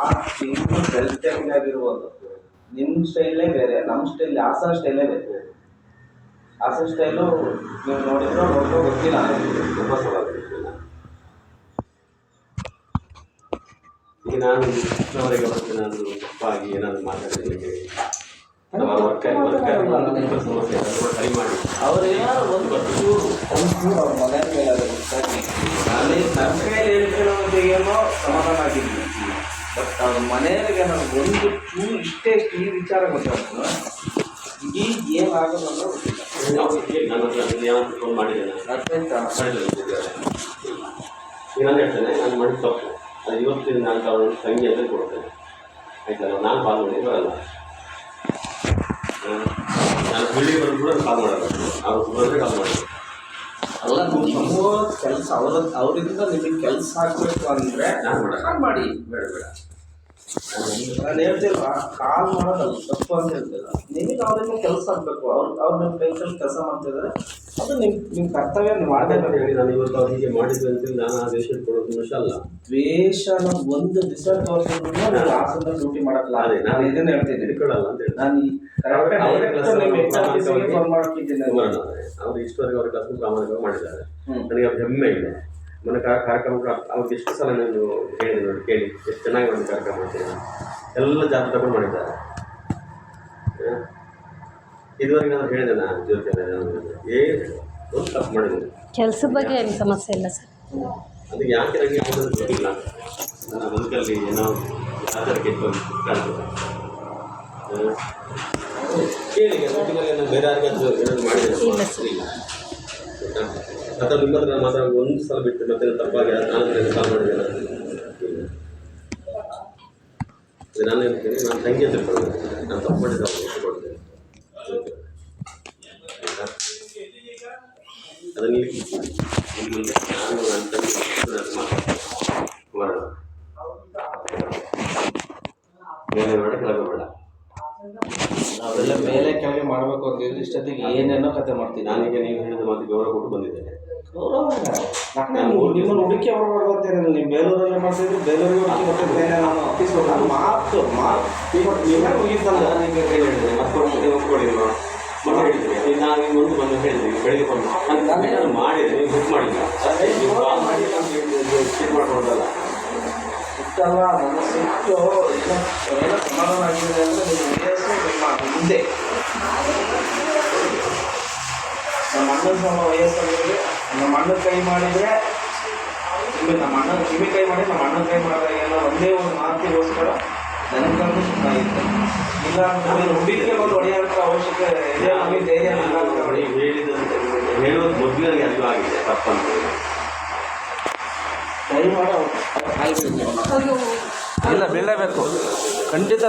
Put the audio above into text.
ಆ team wealth ಆಗಿರ್ಬೋದು. ನಿಮ್ಮ ಸ್ಟೈಲೇ ಬೇರೆ, ನಮ್ಮ ಸ್ಟೈಲ್ ಹಾಸನ ಸ್ಟೈಲೇ ಬೇರೆ. ಹಾಸನ ಸ್ಟೈಲು ನೀವು ನೋಡಿದ್ರೆ ಗೊತ್ತಿಲ್ಲ ತುಂಬ ಸಲ ಗೊತ್ತಿಲ್ಲ. ಈಗ ನಾನು ಇಷ್ಟವರೆಗೆ ಅವತ್ತು ನಾನು ತಪ್ಪಾಗಿ ಏನಾದರೂ ಮಾತಾಡಿದ್ರೆ ಸಮಸ್ಯೆ ಸರಿ ಮಾಡಿ ಅವ್ರು ಏನಾದ್ರು ಒಂದು ಅವ್ರ ಮನೆ ಮೇಲೆ ಅಲ್ಲಿ ನನ್ನ ಕೈಯಲ್ಲಿ ಹೇಳ್ಕೊಳ್ಳೋದೇನೋ ಸಮಾಧಾನ ಆಗಿದ್ವಿ. ಬಟ್ ಅವ್ರ ಮನೆಯವರಿಗೆ ನನಗೆ ಒಂದು ಚೂರು ಇಷ್ಟೇ ಈ ವಿಚಾರ ಗೊತ್ತಾಗ್ತದೆ. ಈಗ ಏನಾಗೋದು ಅನ್ನೋ ಗೊತ್ತಿಲ್ಲ. ನನ್ನ ಹತ್ರ ಏನಾದ್ರು ಫೋನ್ ಮಾಡಿದ್ದೇನೆ ಈಗ ನಾನು ಹೇಳ್ತೇನೆ, ನಾನು ಮಾಡಿ ತಪ್ಪು ಅದು ಇವತ್ತಿನ ನಾನು ಅವಳು ತಂಗಿ ಅಂತ ಕೊಡ್ತೇನೆ, ಆಯ್ತಲ್ಲ. ನಾನು ಕಾಲ್ ಮಾಡಿ ಬರಲ್ಲ, ನಾನು ಬಿಳಿ ಬಂದು ಕೂಡ ಕಾಲ್ ಮಾಡಲ್ಲ, ಅವ್ರು ಬಂದರೆ ಕಾಲ್ ಮಾಡೋದು. ಅಲ್ಲ, ನೀವು ಕೆಲಸ ಅವರಿಂದ ನಿಮಗೆ ಕೆಲಸ ಆಗಬೇಕು ಅಂದರೆ ನಾನು ಮಾಡಿ ಬೇಡ ಬೇಡ. ನಾನು ಹೇಳ್ತಿಲ್ಲ ಕಾಲ್ ಮಾಡೋದಲ್ಲ ತಪ್ಪು ಅಂತ ಹೇಳ್ತಿಲ್ಲ. ನಿಮಗೆ ಅವರಿಂದ ಕೆಲಸ ಆಗಬೇಕು. ಅವ್ರು ನಿಮ್ಮ ಕೈಯಲ್ಲಿ ಕೆಲಸ ಮಾಡ್ತಿದ್ದಾರೆ, ಅದು ನಿಮ್ಮ ಕರ್ತವ್ಯ ನೀವು ಮಾಡಬೇಕು ಹೇಳಿ. ನಾನು ಇವತ್ತು ಅವರಿಗೆ ಮಾಡಿದ್ವಿ ಅಂತೇಳಿ ನಾನು ಆ ದೇಶ ಕೊಡೋದು ದ್ವೇಷ ಅಲ್ಲ. ದ್ವೇಷನ ಒಂದು ದಿವಸ ತೋರಿಸಿದ್ರು ನಾನು ಹಾಸನ ಡ್ಯೂಟಿ ಮಾಡಲ್ಲ. ನಾನು ಇದನ್ನ ಹೇಳ್ತಿದ್ದೀನಿ, ಇಟ್ಕೊಳ್ಳಲ್ಲ ಅಂತ ಹೇಳಿ. ನಾನು ಅವ್ರು ಇಷ್ಟವರೆಗೆ ಅವ್ರ ಕೆಲಸ ಪ್ರಾಮಾಣಿಕವಾಗಿ ಮಾಡಿದ್ದಾರೆ. ನನಗೆ ಅವ್ರ ಹೆಮ್ಮೆ ಇದೆ. ನನ್ನ ಕಾರ್ಯಕ್ರಮ ಅವ್ರಿಗೆ ಎಷ್ಟು ಸಲ ನಾನು ಹೇಳಿದೆ ನೋಡಿ, ಕೇಳಿ ಎಷ್ಟು ಚೆನ್ನಾಗಿ ಒಂದು ಕಾರ್ಯಕ್ರಮ ಮಾಡ್ತೀನಿ. ಎಲ್ಲ ಜಾತಿ ತಗೊಂಡು ಮಾಡಿದ್ದಾರೆ. ಇದುವರೆಗೆ ನಾನು ಹೇಳಿದೆ, ನಾನು ಜೊತೆ ಏನು ತಪ್ಪು ಮಾಡಿದ್ದೀನಿ. ಕೆಲಸದ ಬಗ್ಗೆ ಏನು ಸಮಸ್ಯೆ ಇಲ್ಲ ಸರ್. ಅದಕ್ಕೆ ಯಾಕೆ ನನಗೆ ಯಾವುದಾದ್ರು ಗೊತ್ತಿಲ್ಲ. ನನ್ನ ಬದುಕಲ್ಲಿ ಏನೋ ಆಧಾರಕ್ಕೆ ಕಾಣ್ತದೆ. ಕೇಳಿ ಬದುಕಿನಲ್ಲಿ ನಾನು ಬೇರೆ ಯಾರಿಗಾದ್ರು ಏನಾದ್ರು ಮಾಡಿದ್ದೇನೆ ಇಲ್ಲ. ಅಥವಾ ನಿಮ್ಮ ಹತ್ರ ಮಾತ್ರ ಒಂದು ಸಲ ಬಿಟ್ಟು ಮತ್ತೆ ತಪ್ಪಾಗಿ ನಾನು ಕಾಲ್ ಮಾಡಿದ್ದೇನೆ. ನಾನು ಹೇಳ್ತೀನಿ, ನಾನು ತಂಗಿ ಅಂತ ತಿಳ್ಕೊಳ್ತೇನೆ. ನಾನು ತಪ್ಪು ಮಾಡಿದ್ದೆ ಅವ್ರು ಕೊಡ್ತೇನೆ. ಅದನ್ನು ಮುಂದೆ ನಾನು ನನ್ನ ತಂಗಿ ಬರೋಣ, ಬೇರೆ ಬೇಡ ಕೆಳಗೆ ಬೇಡ. ನಾವೆಲ್ಲ ಮೇಲೆ ಕೆಳಗೆ ಮಾಡಬೇಕು ಅಂತ ಇಷ್ಟೊತ್ತಿಗೆ ಏನೇನೋ ಕತೆ ಮಾಡ್ತೀನಿ. ನಾನೀಗ ನೀವು ಹೇಳಿದ ಮಾತು ಗೌರವ ಕೊಟ್ಟು ಬಂದಿದ್ದೇನೆ. ಗೌರವ ನಿಮ್ಮನ್ನು ಹುಡುಕಿ ಅವ್ರು ಮಾಡ್ಕೊತೇನೆ. ನೀವು ಬೇಲೂರಲ್ಲಿ ಮಾಡ್ತಿದ್ರು ಬೇಲೂರಿಗೆ ಹುಡುಕಿ ಕೊಟ್ಟಿದ್ದೇನೆ. ನಾನು ಮಾತು ಮುಗಿತಲ್ಲ. ನಾನೀಗ ಕೈ ಹೇಳಿದ್ದೇನೆ, ಮತ್ತೆ ಒಪ್ಕೊಂಡಿಲ್ವ ಮತ್ತೆ ಹೇಳಿದ್ರಿ. ನಾನು ಈಗ ಒಂದು ಬಂದು ಹೇಳಿದ್ರಿ ಬೆಳಿಗ್ಗೆ ಬಂದು ನಾನು ಮಾಡಿದೆ, ನೀವು ಬುಕ್ ಮಾಡಿಲ್ಲ, ನೀವು ಕಾಲ್ ಮಾಡಿ ಚೆಕ್ ಮಾಡ್ಕೊಡೋದಲ್ಲ. ಇಷ್ಟಲ್ಲ ನನ್ನ ಸಿಟ್ಟು ಏನೋ ಸಮಾಧಾನ ಆಗಿದೆ ಅಂದರೆ ನಿಮ್ಮ ವಯಸ್ಸು ನಿಮ್ಮ ಮುಂದೆ ನಮ್ಮ ಅಣ್ಣನ ವಯಸ್ಸಲ್ಲಿ ನಮ್ಮ ಅಣ್ಣನ ಕೈ ಮಾಡಿದರೆ ನಮ್ಮ ಅಣ್ಣನ ಕಿವಿ ಕೈ ಮಾಡಿ ನಮ್ಮ ಅಣ್ಣನ ಕೈ ಮಾಡಿದಾಗೆಲ್ಲ ಒಂದೇ ಒಂದು ಮಾತಿಗೋಸ್ಕರ ನನಗಂತೂ ಸುಮ್ಮನಾಗಿತ್ತು. ಇಲ್ಲ ಅಂತಂದರೆ ಹುಡುಗಿಗೆ ಬಂದು ಹೊಡೆಯೋಂಥ ಅವಶ್ಯಕತೆ ಇದೆ. ನಮಗೆ ಧೈರ್ಯ ಇಲ್ಲ ಅಂತ ನೋಡಿ ಹೇಳಿದಂತೆ ಹೇಳೋದು ಮೊದಲಿಗೆ ಅದು ಆಗಿದೆ ತಪ್ಪಂತ. ದಯಮಾಡಿ ಇಲ್ಲ ಬೀಳಲೇಬೇಕು ಖಂಡಿತ.